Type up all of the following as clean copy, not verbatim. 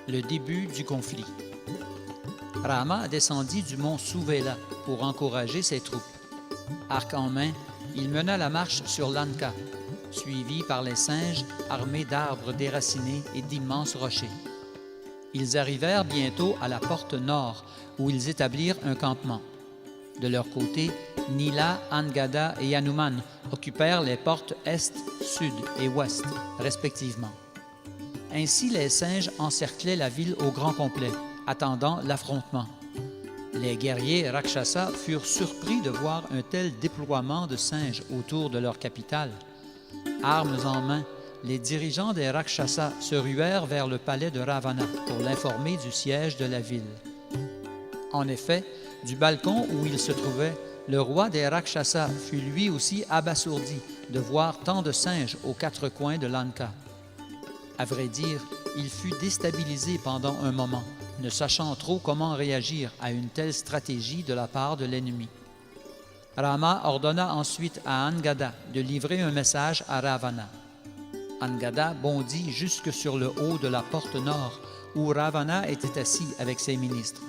Le début du conflit. Rama descendit du mont Souvela pour encourager ses troupes. Arc en main, il mena la marche sur Lanka, suivi par les singes armés d'arbres déracinés et d'immenses rochers. Ils arrivèrent bientôt à la porte nord, où ils établirent un campement. De leur côté, Nila, Angada et Hanuman occupèrent les portes est, sud et ouest, respectivement. Ainsi, les singes encerclaient la ville au grand complet, attendant l'affrontement. Les guerriers Rakshasa furent surpris de voir un tel déploiement de singes autour de leur capitale. Armes en main, les dirigeants des Rakshasa se ruèrent vers le palais de Ravana pour l'informer du siège de la ville. En effet, du balcon où il se trouvait, le roi des Rakshasa fut lui aussi abasourdi de voir tant de singes aux quatre coins de Lanka. À vrai dire, il fut déstabilisé pendant un moment, ne sachant trop comment réagir à une telle stratégie de la part de l'ennemi. Rama ordonna ensuite à Angada de livrer un message à Ravana. Angada bondit jusque sur le haut de la porte nord, où Ravana était assis avec ses ministres.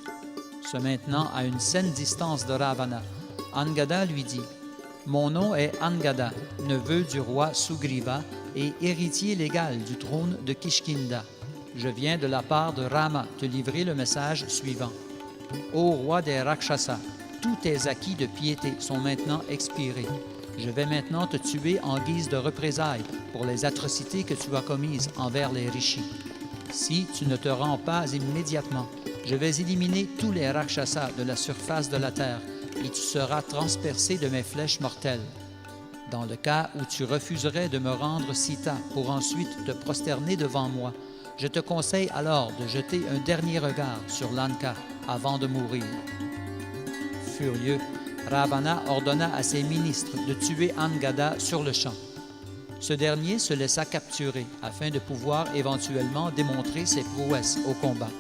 Se maintenant à une saine distance de Ravana, Angada lui dit « Mon nom est Angada, neveu du roi Sugriva et héritier légal du trône de Kishkinda. Je viens de la part de Rama te livrer le message suivant. Ô roi des Rakshasa, tous tes acquis de piété sont maintenant expirés. Je vais maintenant te tuer en guise de représailles pour les atrocités que tu as commises envers les rishis. Si tu ne te rends pas immédiatement, je vais éliminer tous les Rakshasas de la surface de la terre et tu seras transpercé de mes flèches mortelles. Dans le cas où tu refuserais de me rendre Sita pour ensuite te prosterner devant moi, je te conseille alors de jeter un dernier regard sur Lanka avant de mourir. » Furieux, Ravana ordonna à ses ministres de tuer Angada sur le champ. Ce dernier se laissa capturer afin de pouvoir éventuellement démontrer ses prouesses au combat.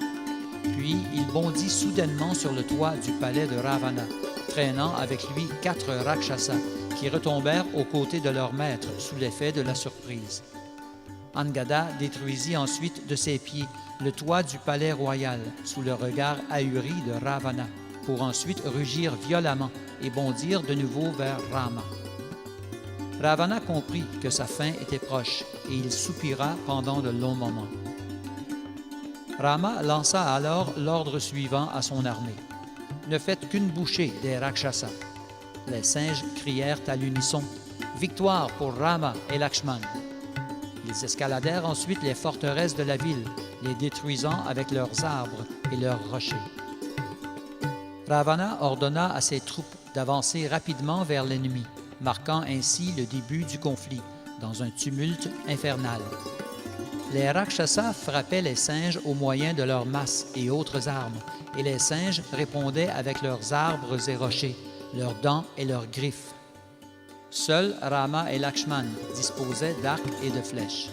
Puis il bondit soudainement sur le toit du palais de Ravana, traînant avec lui 4 Rakshasas qui retombèrent aux côtés de leur maître sous l'effet de la surprise. Angada détruisit ensuite de ses pieds le toit du palais royal sous le regard ahuri de Ravana, pour ensuite rugir violemment et bondir de nouveau vers Rama. Ravana comprit que sa fin était proche et il soupira pendant de longs moments. Rama lança alors l'ordre suivant à son armée. « Ne faites qu'une bouchée des Rakshasas. » Les singes crièrent à l'unisson « Victoire pour Rama et Lakshman !» Ils escaladèrent ensuite les forteresses de la ville, les détruisant avec leurs arbres et leurs rochers. Ravana ordonna à ses troupes d'avancer rapidement vers l'ennemi, marquant ainsi le début du conflit, dans un tumulte infernal. Les Rakshasas frappaient les singes au moyen de leurs masses et autres armes, et les singes répondaient avec leurs arbres et rochers, leurs dents et leurs griffes. Seuls Rama et Lakshman disposaient d'arcs et de flèches.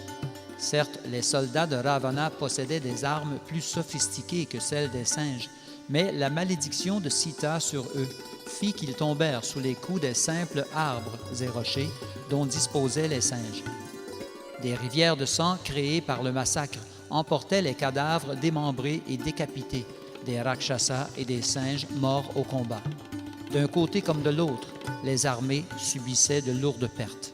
Certes, les soldats de Ravana possédaient des armes plus sophistiquées que celles des singes, mais la malédiction de Sita sur eux fit qu'ils tombèrent sous les coups des simples arbres et rochers dont disposaient les singes. Des rivières de sang créées par le massacre emportaient les cadavres démembrés et décapités des Rakshasas et des singes morts au combat. D'un côté comme de l'autre, les armées subissaient de lourdes pertes.